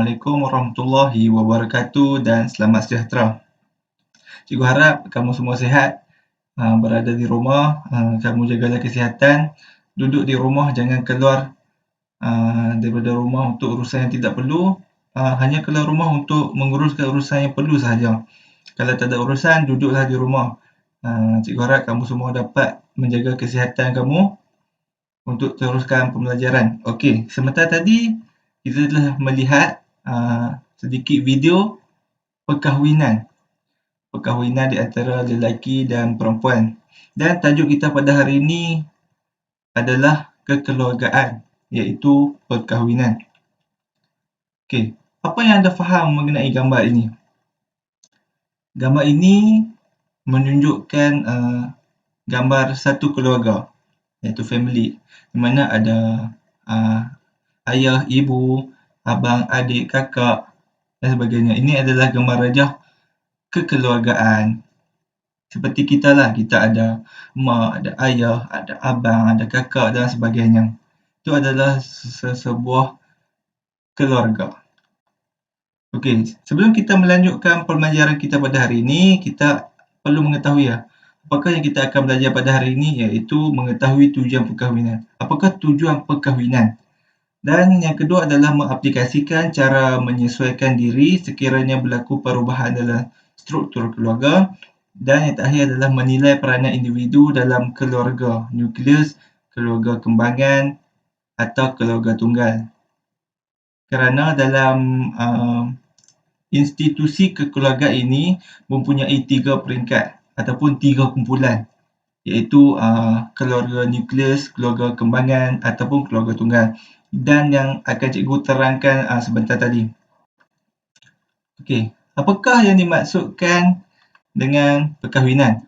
Assalamualaikum warahmatullahi wabarakatuh dan selamat sejahtera. Cikgu harap kamu semua sihat, berada di rumah, kamu jagalah kesihatan, duduk di rumah jangan keluar daripada rumah untuk urusan yang tidak perlu, hanya keluar rumah untuk menguruskan urusan yang perlu sahaja. Kalau tak ada urusan, duduklah di rumah. Cikgu harap kamu semua dapat menjaga kesihatan kamu untuk teruskan pembelajaran. Okey, sebentar tadi kita telah melihat sedikit video perkahwinan di antara lelaki dan perempuan. Dan tajuk kita pada hari ini adalah kekeluargaan, iaitu perkahwinan. Okey, apa yang anda faham mengenai gambar ini? Gambar ini menunjukkan gambar satu keluarga, iaitu family, di mana ada ayah, ibu, abang, adik, kakak dan sebagainya. Ini adalah gambar rajah kekeluargaan. Seperti kita lah, kita ada mak, ada ayah, ada abang, ada kakak dan sebagainya. Itu adalah sebuah keluarga. Okey, sebelum kita melanjutkan pembelajaran kita pada hari ini, kita perlu mengetahui apakah yang kita akan belajar pada hari ini, iaitu mengetahui tujuan perkahwinan. Apakah tujuan perkahwinan? Dan yang kedua adalah mengaplikasikan cara menyesuaikan diri sekiranya berlaku perubahan dalam struktur keluarga. Dan yang terakhir adalah menilai peranan individu dalam keluarga nukleus, keluarga kembangan atau keluarga tunggal. Kerana dalam institusi kekeluargaan ini mempunyai 3 peringkat ataupun 3 kumpulan, iaitu keluarga nukleus, keluarga kembangan ataupun keluarga tunggal. Dan yang akan cikgu terangkan sebentar tadi. Okey, apakah yang dimaksudkan dengan perkahwinan?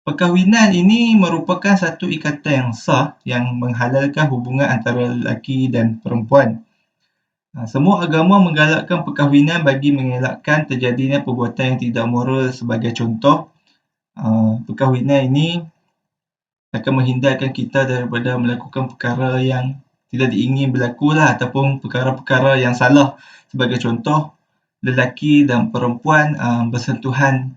Perkahwinan ini merupakan satu ikatan yang sah yang menghalalkan hubungan antara lelaki dan perempuan. Semua agama menggalakkan perkahwinan bagi mengelakkan terjadinya perbuatan yang tidak moral. Sebagai contoh, perkahwinan ini akan menghindarkan kita daripada melakukan perkara yang tidak diingin berlaku ataupun perkara-perkara yang salah. Sebagai contoh, lelaki dan perempuan bersentuhan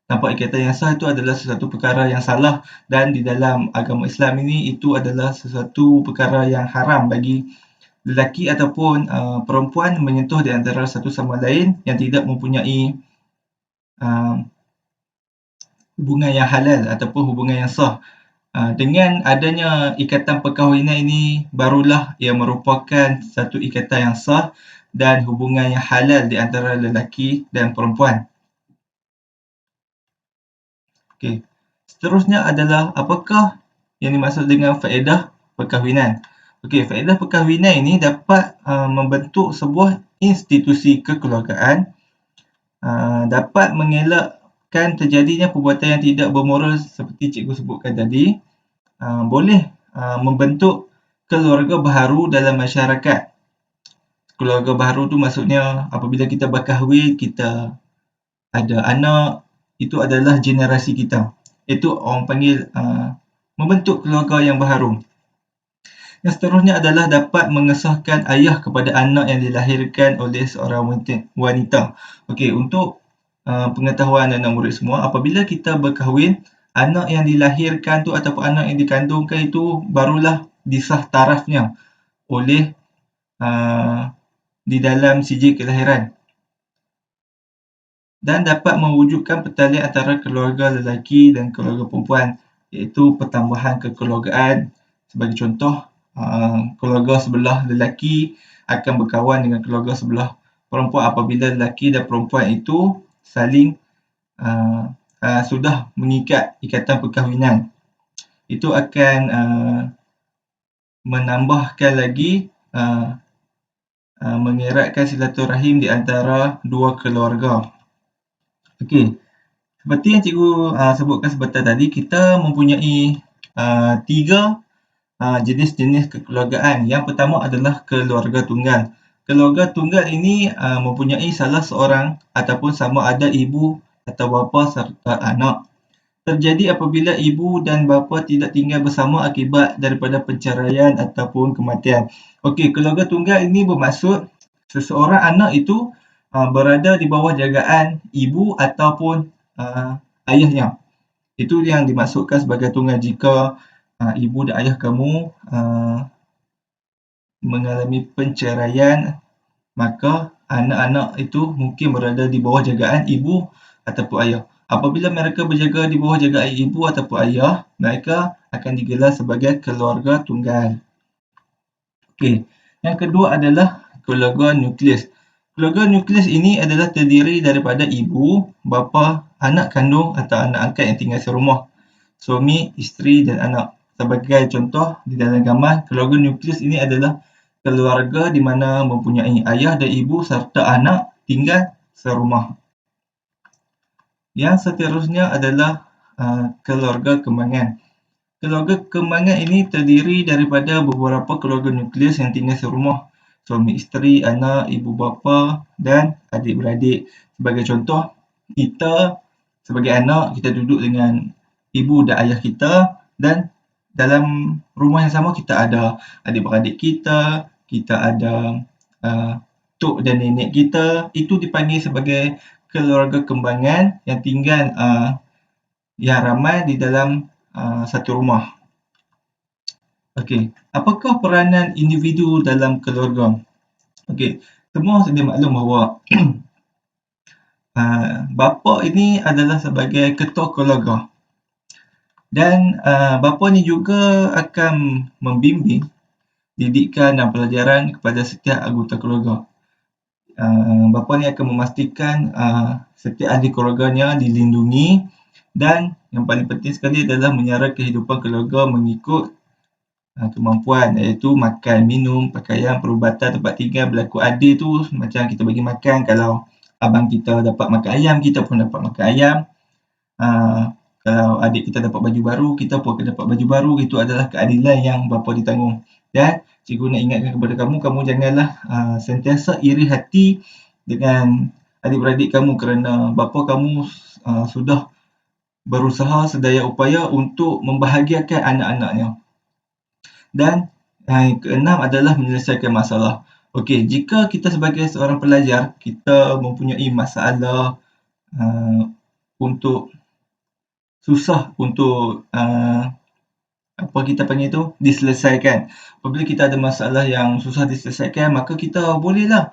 tanpa ikatan yang sah itu adalah sesuatu perkara yang salah, dan di dalam agama Islam ini itu adalah sesuatu perkara yang haram bagi lelaki ataupun perempuan menyentuh di antara satu sama lain yang tidak mempunyai hubungan yang halal ataupun hubungan yang sah. Dengan adanya ikatan perkahwinan ini, barulah ia merupakan satu ikatan yang sah dan hubungan yang halal di antara lelaki dan perempuan. Okey, seterusnya adalah apakah yang dimaksud dengan faedah perkahwinan. Okey, faedah perkahwinan ini dapat membentuk sebuah institusi kekeluargaan, dapat mengelakkan terjadinya perbuatan yang tidak bermoral seperti cikgu sebutkan tadi, boleh membentuk keluarga baharu dalam masyarakat. Keluarga baharu tu maksudnya apabila kita berkahwin, kita ada anak, itu adalah generasi kita. Itu orang panggil membentuk keluarga yang baharu. Yang seterusnya adalah dapat mengesahkan ayah kepada anak yang dilahirkan oleh seorang wanita. Okey, untuk pengetahuan anak murid semua, apabila kita berkahwin, anak yang dilahirkan tu ataupun anak yang dikandungkan itu barulah disah tarafnya oleh di dalam sijil kelahiran, dan dapat mewujudkan pertalian antara keluarga lelaki dan keluarga perempuan, iaitu pertambahan kekeluargaan. Sebagai contoh, keluarga sebelah lelaki akan berkawan dengan keluarga sebelah perempuan apabila lelaki dan perempuan itu saling sudah mengikat ikatan perkahwinan. Itu akan menambahkan lagi mengeratkan silaturahim di antara dua keluarga. Okey, seperti yang cikgu sebutkan sebentar tadi, kita mempunyai 3 jenis-jenis kekeluargaan. Yang pertama adalah keluarga tunggal. Keluarga tunggal ini mempunyai salah seorang ataupun sama ada ibu atau bapa serta anak. Terjadi apabila ibu dan bapa tidak tinggal bersama akibat daripada perceraian ataupun kematian. Okey, keluarga tunggal ini bermaksud seseorang anak itu berada di bawah jagaan ibu ataupun ayahnya. Itu yang dimaksudkan sebagai tunggal jika ibu dan ayah kamu mengalami perceraian, maka anak-anak itu mungkin berada di bawah jagaan ibu ataupun ayah. Apabila mereka berjaga di bawah jagaan ibu ataupun ayah, mereka akan digelar sebagai keluarga tunggal. Okey, yang kedua adalah keluarga nukleus. Keluarga nukleus ini adalah terdiri daripada ibu, bapa, anak kandung atau anak angkat yang tinggal serumah, suami, isteri dan anak. Sebagai contoh di dalam gambar, keluarga nukleus ini adalah keluarga di mana mempunyai ayah dan ibu serta anak tinggal serumah. Yang seterusnya adalah keluarga kembangan. Keluarga kembangan ini terdiri daripada beberapa keluarga nukleus yang tinggal serumah, suami isteri, anak, ibu bapa dan adik-beradik. Sebagai contoh, kita sebagai anak, kita duduk dengan ibu dan ayah kita dan dalam rumah yang sama kita ada adik-beradik kita, kita ada tok dan nenek kita. Itu dipanggil sebagai keluarga kembangan yang tinggal yang ramai di dalam satu rumah. Okey, apakah peranan individu dalam keluarga? Okey, semua sedia maklum bahawa bapa ini adalah sebagai ketua keluarga dan bapa ni juga akan membimbing didikan dan pelajaran kepada setiap anggota keluarga. Bapa ni akan memastikan setiap ahli keluarganya dilindungi dan yang paling penting sekali adalah menyara kehidupan keluarga mengikut kemampuan, iaitu makan, minum, pakaian, perubatan, tempat tinggal, berlaku adil tu macam kita bagi makan. Kalau abang kita dapat makan ayam, kita pun dapat makan ayam. Kalau adik kita dapat baju baru, kita pun akan dapat baju baru. Itu adalah keadilan yang bapa ditanggung. Dan cikgu nak ingatkan kepada kamu, kamu janganlah sentiasa iri hati dengan adik-beradik kamu kerana bapa kamu sudah berusaha sedaya upaya untuk membahagiakan anak-anaknya. Dan yang keenam adalah menyelesaikan masalah. Okey, jika kita sebagai seorang pelajar, kita mempunyai masalah untuk susah untuk apa kita panggil tu, diselesaikan. Apabila kita ada masalah yang susah diselesaikan, maka kita bolehlah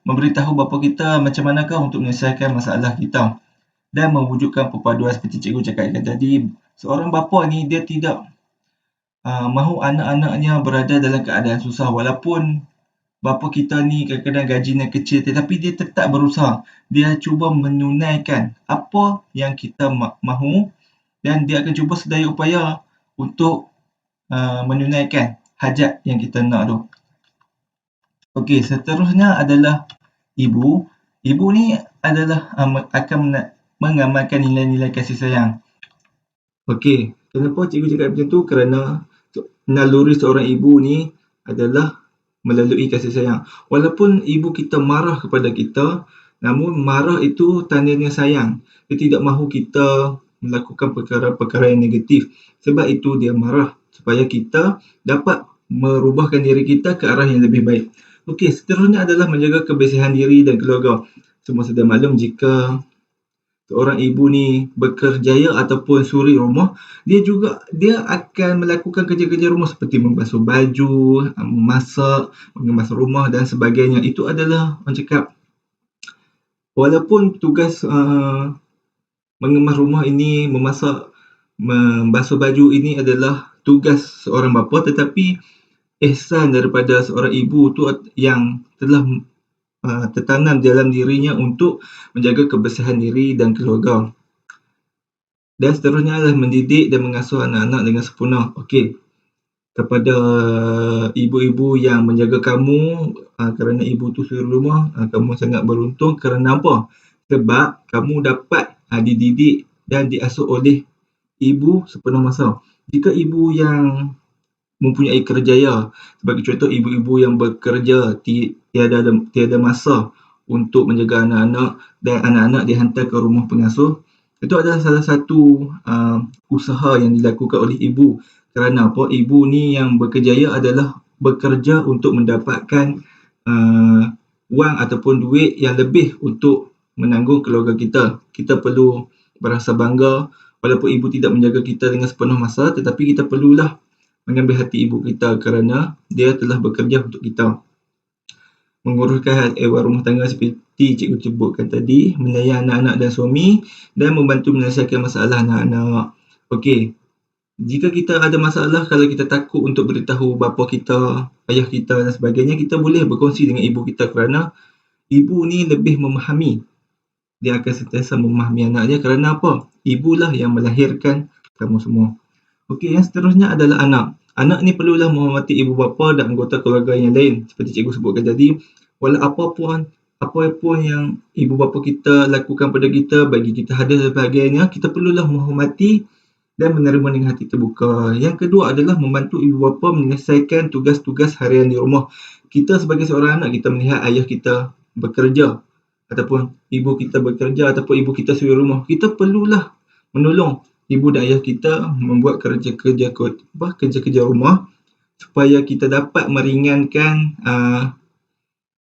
memberitahu bapa kita macam manakah untuk menyelesaikan masalah kita dan mewujudkan perpaduan seperti cikgu cakapkan tadi. Seorang bapa ni dia tidak mahu anak-anaknya berada dalam keadaan susah, walaupun bapa kita ni kadang-kadang gajinya kecil tetapi dia tetap berusaha. Dia cuba menunaikan apa yang kita mahu dan dia akan cuba sedaya upaya untuk menunaikan hajat yang kita nak tu. Okey, seterusnya adalah ibu. Ibu ni adalah akan mengamalkan nilai-nilai kasih sayang. Okey, kenapa cikgu cakap macam tu? Kerana naluri seorang ibu ni adalah melalui kasih sayang. Walaupun ibu kita marah kepada kita, namun marah itu tandanya sayang. Dia tidak mahu kita melakukan perkara-perkara yang negatif. Sebab itu dia marah, supaya kita dapat merubahkan diri kita ke arah yang lebih baik. Okey, seterusnya adalah menjaga kebersihan diri dan keluarga. Semua sudah maklum jika seorang ibu ni berkerjaya ataupun suri rumah, dia akan melakukan kerja-kerja rumah seperti membasuh baju, memasak, mengemas rumah dan sebagainya. Itu adalah orang cakap, walaupun tugas mengemas rumah ini, memasak, membasuh baju ini adalah tugas seorang bapa, tetapi ihsan daripada seorang ibu tu yang telah tertanam dalam dirinya untuk menjaga kebersihan diri dan keluarga. Dan seterusnya adalah mendidik dan mengasuh anak-anak dengan sempurna. Okey, kepada ibu-ibu yang menjaga kamu kerana ibu tu suri rumah, kamu sangat beruntung. Kerana apa? Sebab kamu dapat dididik dan diasuh oleh ibu sepenuh masa. Jika ibu yang mempunyai kerjaya, sebagai contoh ibu-ibu yang bekerja tiada masa untuk menjaga anak-anak dan anak-anak dihantar ke rumah pengasuh, itu adalah salah satu usaha yang dilakukan oleh ibu. Kerana apa? Ibu ni yang berkerjaya adalah bekerja untuk mendapatkan wang ataupun duit yang lebih untuk menanggung keluarga kita. Kita perlu berasa bangga walaupun ibu tidak menjaga kita dengan sepenuh masa, tetapi kita perlulah mengambil hati ibu kita kerana dia telah bekerja untuk kita. Menguruskan hal ehwal rumah tangga seperti cikgu sebutkan tadi, menyayangi anak-anak dan suami dan membantu menyelesaikan masalah anak-anak. Okey, jika kita ada masalah, kalau kita takut untuk beritahu bapa kita, ayah kita dan sebagainya, kita boleh berkongsi dengan ibu kita kerana ibu ni lebih memahami. Dia akan sentiasa memahami anak dia kerana apa? Ibulah yang melahirkan kamu semua. Okey, yang seterusnya adalah anak. Anak ni perlulah menghormati ibu bapa dan anggota keluarga yang lain. Seperti cikgu sebutkan tadi, walau apapun yang ibu bapa kita lakukan pada kita, bagi kita hadiah dan sebagainya, kita perlulah menghormati dan menerima dengan hati terbuka. Yang kedua adalah membantu ibu bapa menyelesaikan tugas-tugas harian di rumah. Kita sebagai seorang anak, kita melihat ayah kita bekerja ataupun ibu kita bekerja ataupun ibu kita suri rumah. Kita perlulah menolong ibu dan ayah kita membuat kerja-kerja rumah supaya kita dapat meringankan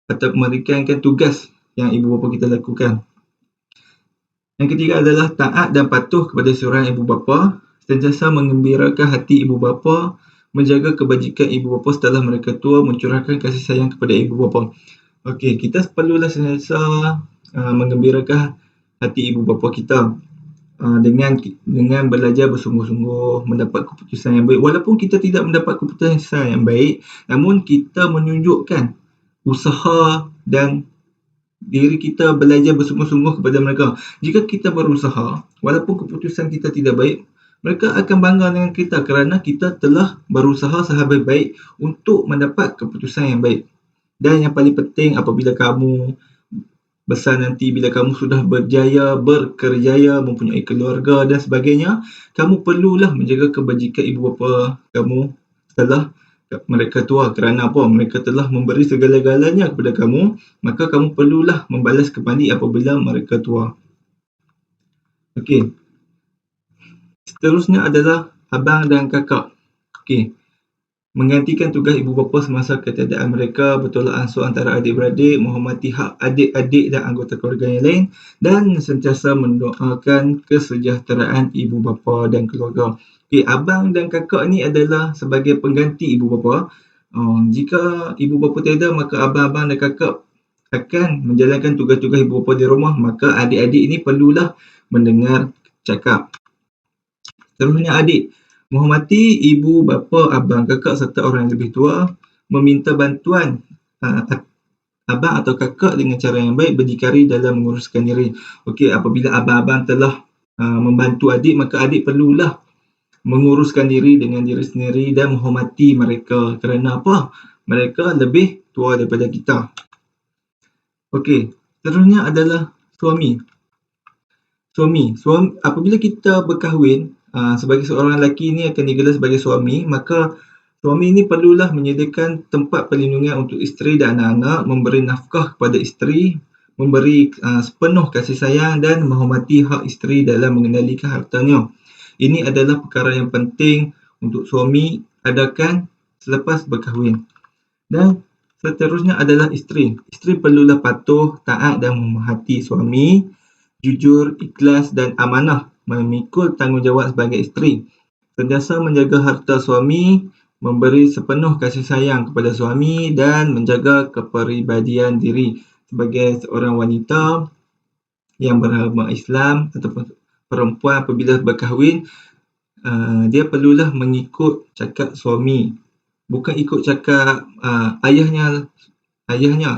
atau meringankan tugas yang ibu bapa kita lakukan. Yang ketiga adalah taat dan patuh kepada seorang ibu bapa, sentiasa mengembirakan hati ibu bapa, menjaga kebajikan ibu bapa setelah mereka tua, mencurahkan kasih sayang kepada ibu bapa. Okey, kita perlulah sentiasa mengembirakan hati ibu bapa kita dengan belajar bersungguh-sungguh, mendapat keputusan yang baik. Walaupun kita tidak mendapat keputusan yang baik, namun kita menunjukkan usaha dan diri kita belajar bersungguh-sungguh kepada mereka. Jika kita berusaha, walaupun keputusan kita tidak baik, mereka akan bangga dengan kita kerana kita telah berusaha sehabis baik untuk mendapat keputusan yang baik. Dan yang paling penting, apabila kamu besar nanti, bila kamu sudah berkerjaya, mempunyai keluarga dan sebagainya, kamu perlulah menjaga kebajikan ibu bapa kamu setelah mereka tua. Kerana apa? Mereka telah memberi segala-galanya kepada kamu, maka kamu perlulah membalas kembali apabila mereka tua. Okey. Seterusnya adalah abang dan kakak. Okey. Menggantikan tugas ibu bapa semasa ketiadaan mereka, bertolak ansur antara adik-beradik, menghormati hak adik-adik dan anggota keluarga yang lain, dan sentiasa mendoakan kesejahteraan ibu bapa dan keluarga. Okey, abang dan kakak ni adalah sebagai pengganti ibu bapa. Jika ibu bapa tiada, maka abang-abang dan kakak akan menjalankan tugas-tugas ibu bapa di rumah, maka adik-adik ini perlulah mendengar cakap. Seterusnya adik. Menghormati ibu, bapa, abang, kakak serta orang yang lebih tua, meminta bantuan abang atau kakak dengan cara yang baik, berdikari dalam menguruskan diri. Okey, apabila abang-abang telah membantu adik, maka adik perlulah menguruskan diri dengan diri sendiri dan menghormati mereka. Kerana apa? Mereka lebih tua daripada kita. Okey, seterusnya adalah suami. Apabila kita berkahwin, sebagai seorang lelaki ini akan digelar sebagai suami, maka suami ini perlulah menyediakan tempat perlindungan untuk isteri dan anak-anak, memberi nafkah kepada isteri, memberi sepenuh kasih sayang dan menghormati hak isteri dalam mengendalikan hartanya. Ini adalah perkara yang penting untuk suami adakan selepas berkahwin. Dan seterusnya adalah isteri. Isteri perlulah patuh, taat dan memahati suami, jujur, ikhlas dan amanah, memikul tanggungjawab sebagai isteri. Sentiasa menjaga harta suami, memberi sepenuh kasih sayang kepada suami dan menjaga kepribadian diri. Sebagai seorang wanita yang beragama Islam ataupun perempuan apabila berkahwin, dia perlulah mengikut cakap suami. Bukan ikut cakap ayahnya,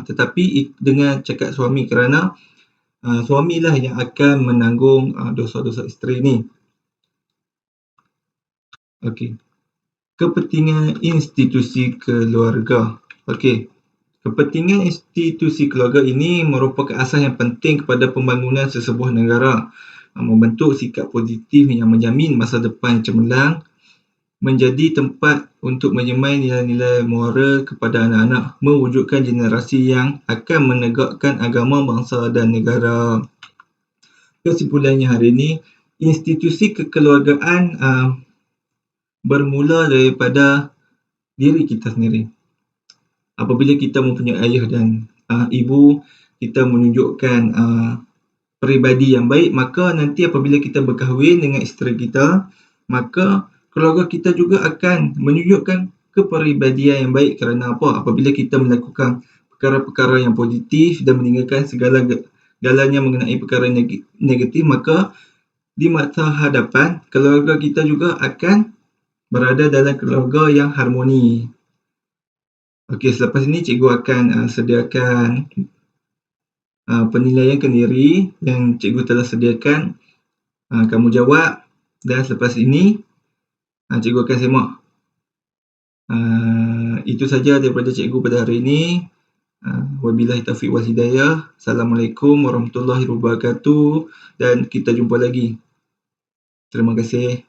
tetapi dengan cakap suami kerana suamilah yang akan menanggung dosa-dosa isteri ni. Okey. Kepentingan institusi keluarga. Okey. Kepentingan institusi keluarga ini merupakan asas yang penting kepada pembangunan sesebuah negara. Membentuk sikap positif yang menjamin masa depan yang cemerlang, menjadi tempat untuk menyemai nilai-nilai moral kepada anak-anak, mewujudkan generasi yang akan menegakkan agama, bangsa dan negara. Kesimpulannya hari ini, institusi kekeluargaan bermula daripada diri kita sendiri. apabila kita mempunyai ayah dan ibu, kita menunjukkan peribadi yang baik, maka nanti apabila kita berkahwin dengan isteri kita, maka keluarga kita juga akan menunjukkan kepribadian yang baik. Kerana apa? Apabila kita melakukan perkara-perkara yang positif dan meninggalkan galanya mengenai perkara negatif, maka di mata hadapan keluarga kita juga akan berada dalam keluarga yang harmoni. Okey, selepas ini cikgu akan sediakan penilaian kendiri yang cikgu telah sediakan. Kamu jawab dan selepas ini cikgu akan semak. Itu saja daripada cikgu pada hari ini. Wabillahi taufiq wal hidayah. Assalamualaikum warahmatullahi wabarakatuh dan kita jumpa lagi. Terima kasih.